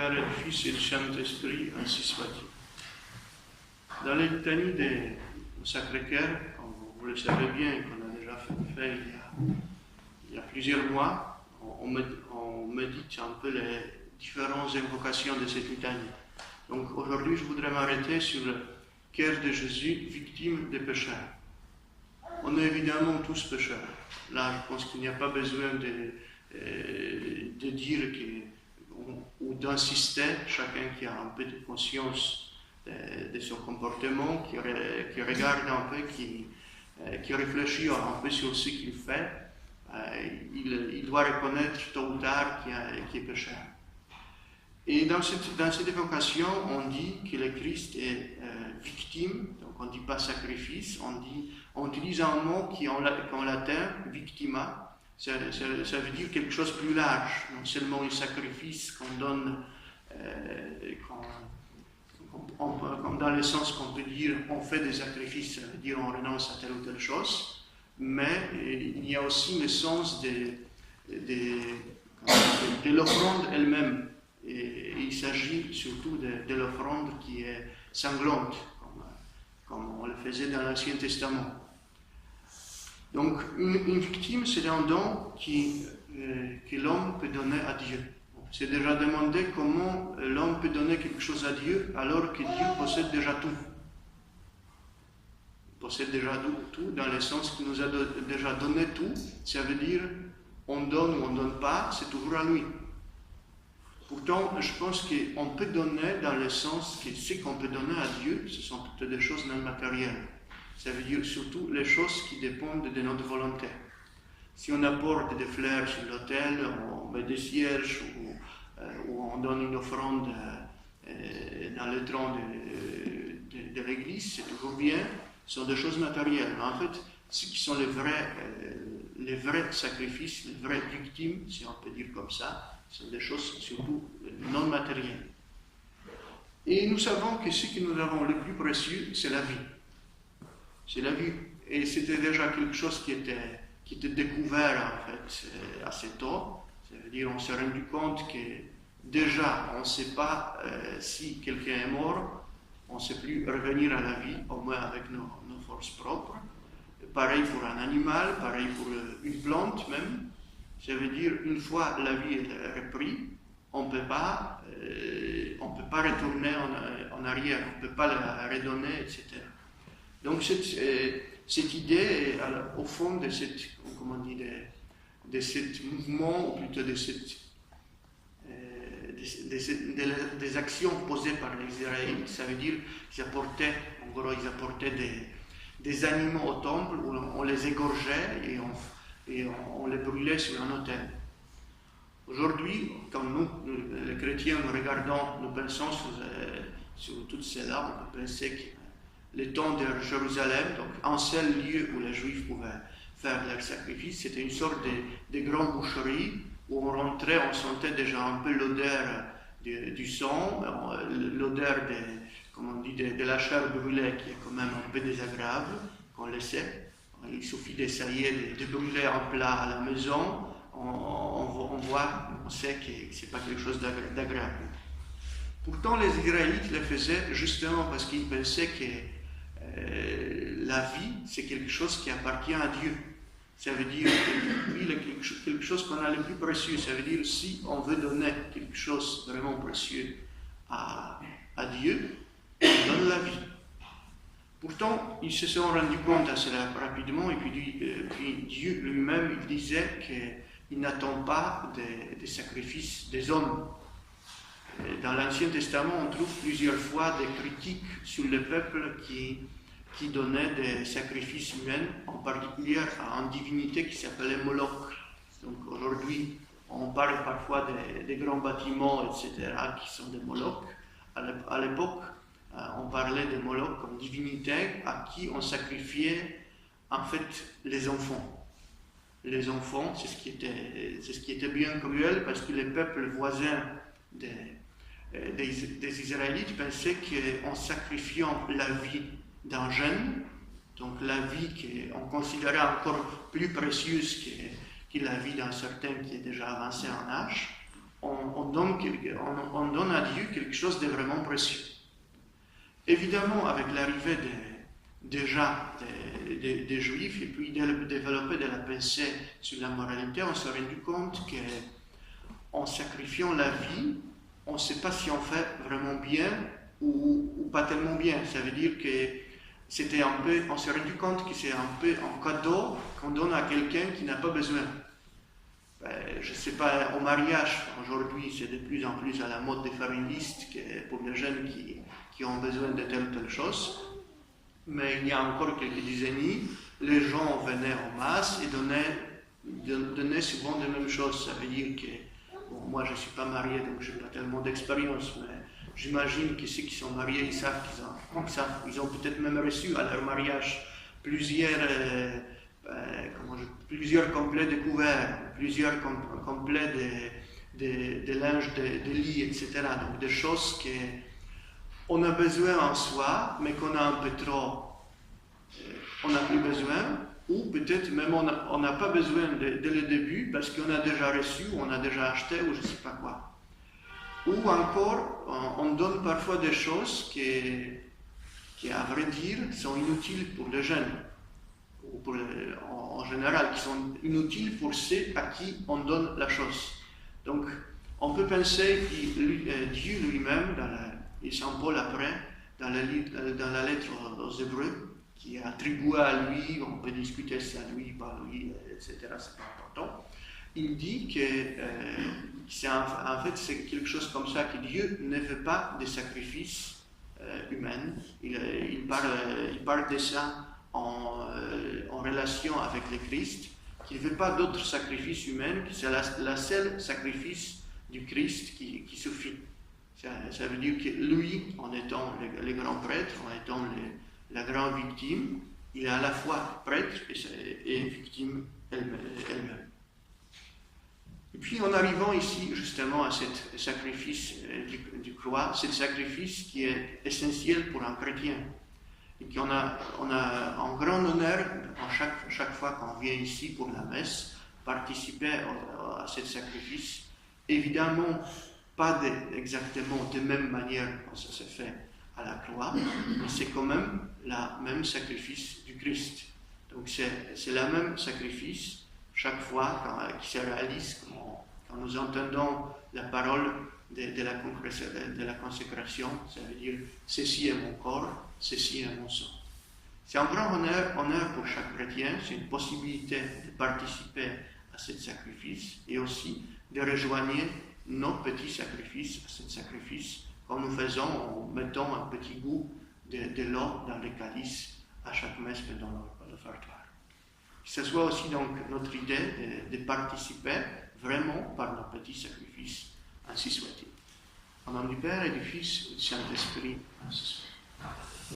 Père et du Fils et du Saint-Esprit, ainsi soit-il. Dans les litanies du Sacré-Cœur, comme vous le savez bien et qu'on a déjà fait il y a plusieurs mois, on médite un peu les différentes invocations de cette litanie. Donc aujourd'hui, je voudrais m'arrêter sur le cœur de Jésus, victime des pécheurs. On est évidemment tous pécheurs. Là, je pense qu'il n'y a pas besoin de dire ou d'insister, chacun qui a un peu de conscience de son comportement, qui regarde un peu, qui réfléchit un peu sur ce qu'il fait, il doit reconnaître tôt ou tard qu'il est pécheur. Et dans cette évocation, on dit que le Christ est victime, donc on ne dit pas sacrifice, on utilise un mot qui en latin, victima, ça veut dire quelque chose de plus large, non seulement un sacrifice qu'on donne, comme dans le sens qu'on peut dire on fait des sacrifices, ça veut dire on renonce à telle ou telle chose, mais il y a aussi le sens de l'offrande elle-même. Et il s'agit surtout de l'offrande qui est sanglante, comme on le faisait dans l'Ancien Testament. Donc, une victime, c'est un don que l'homme peut donner à Dieu. On s'est déjà demandé comment l'homme peut donner quelque chose à Dieu alors que Dieu possède déjà tout. Il possède déjà tout dans le sens qu'il nous a déjà donné tout. Ça veut dire on donne ou on ne donne pas, c'est toujours à lui. Pourtant, je pense qu'on peut donner dans le sens que ce qu'on peut donner à Dieu, ce sont plutôt des choses non matérielles. Ça veut dire surtout les choses qui dépendent de notre volonté. Si on apporte des fleurs sur l'autel, on met des cierges ou on donne une offrande dans le tronc de l'église, c'est toujours bien, ce sont des choses matérielles. Mais en fait, ce qui sont les vrais sacrifices, les vraies victimes, si on peut dire comme ça, ce sont des choses surtout non matérielles. Et nous savons que ce que nous avons le plus précieux, c'est la vie. C'est la vie. Et c'était déjà quelque chose qui était découvert en fait assez tôt. Ça veut dire qu'on s'est rendu compte que déjà on ne sait pas si quelqu'un est mort, on ne sait plus revenir à la vie, au moins avec nos forces propres. Pareil pour un animal, pareil pour une plante même. Ça veut dire une fois la vie est reprise, on ne peut pas retourner en arrière, on ne peut pas la redonner, etc. Donc cette idée est au fond de ce mouvement, ou plutôt des actions posées par les Israélites. Ça veut dire qu'ils apportaient, des animaux au temple où on les égorgeait et on les brûlait sur un autel. Aujourd'hui, comme nous, les chrétiens, nous pensons sur tout cela, on peut penser que le temps de Jérusalem, donc un seul lieu où les Juifs pouvaient faire leur sacrifice, c'était une sorte de grande boucherie où on rentrait, on sentait déjà un peu l'odeur du sang, l'odeur de la chair brûlée qui est quand même un peu désagréable, qu'on laissait. Il suffit d'essayer de brûler un plat à la maison, on sait que ce n'est pas quelque chose d'agréable. Pourtant, les Israélites le faisaient justement parce qu'ils pensaient que la vie, c'est quelque chose qui appartient à Dieu. Ça veut dire quelque chose qu'on a le plus précieux. Ça veut dire si on veut donner quelque chose vraiment précieux à Dieu, on donne la vie. Pourtant, ils se sont rendus compte assez rapidement, et puis Dieu lui-même il disait qu'il n'attend pas des sacrifices des hommes. Dans l'Ancien Testament, on trouve plusieurs fois des critiques sur le peuple qui donnait des sacrifices humains, en particulier à une divinité qui s'appelait Moloch. Donc aujourd'hui, on parle parfois des grands bâtiments, etc., qui sont des Moloch. À l'époque, on parlait de Moloch comme divinité à qui on sacrifiait en fait les enfants. Les enfants, c'est ce qui était bien cruel parce que les peuples voisins des Israélites pensaient qu'en sacrifiant la vie d'un jeune, donc la vie qu'on considérait encore plus précieuse que la vie d'un certain qui est déjà avancé en âge, on donne à Dieu quelque chose de vraiment précieux. Évidemment, avec l'arrivée des Juifs et puis développer de la pensée sur la moralité, on s'est rendu compte qu'en sacrifiant la vie, on ne sait pas si on fait vraiment bien ou pas tellement bien. Ça veut dire que c'était un peu, on s'est rendu compte que c'est un peu un cadeau qu'on donne à quelqu'un qui n'a pas besoin. Je ne sais pas, au mariage, aujourd'hui, c'est de plus en plus à la mode de faire une liste pour les jeunes qui ont besoin de telle ou telle chose. Mais il y a encore quelques décennies, les gens venaient en masse et donnaient souvent les mêmes choses. Ça veut dire que, bon, moi je ne suis pas marié, donc je n'ai pas tellement d'expérience, mais j'imagine que ceux qui sont mariés, ils savent qu'ils ont peut-être même reçu à leur mariage plusieurs complets de couverts, plusieurs complets de linge, de lit, etc. Donc des choses qu'on a besoin en soi, mais qu'on a un peu trop, on n'a plus besoin, ou peut-être même on n'a pas besoin dès le début parce qu'on a déjà reçu, on a déjà acheté, ou je ne sais pas quoi. Ou encore, on donne parfois des choses qui, à vrai dire, sont inutiles pour les jeunes, ou en général, qui sont inutiles pour ceux à qui on donne la chose. Donc, on peut penser que Dieu lui-même, et Saint Paul après, dans la lettre aux Hébreux, qui est attribuée à lui, on peut discuter si à lui, pas à lui, etc., c'est pas important. Il dit que en fait c'est quelque chose comme ça, que Dieu ne veut pas de sacrifices humains. Il parle de ça en relation avec le Christ, qu'il ne veut pas d'autres sacrifices humains, que c'est la seule sacrifice du Christ qui suffit. Ça veut dire que lui, en étant le grand prêtre, en étant la grande victime, il est à la fois prêtre et victime elle-même. Et puis en arrivant ici justement à ce sacrifice du croix, ce sacrifice qui est essentiel pour un chrétien, et qu'on a un grand honneur chaque fois qu'on vient ici pour la messe, participer à ce sacrifice. Évidemment, pas exactement de même manière que ça se fait à la croix, mais c'est quand même le même sacrifice du Christ. Donc c'est le même sacrifice chaque fois qui se réalise quand nous entendons la parole de la consécration. Ça veut dire « ceci est mon corps, ceci est mon sang ». C'est un grand honneur pour chaque chrétien, c'est une possibilité de participer à ce sacrifice et aussi de rejoindre nos petits sacrifices à ce sacrifice, comme nous faisons en mettant un petit goût de l'eau dans le calice à chaque messe pendant l'offertoire. Que ce soit aussi donc notre idée de participer vraiment par nos petits sacrifices, ainsi soit-il. Au nom du Père et du Fils et du Saint-Esprit, ainsi soit.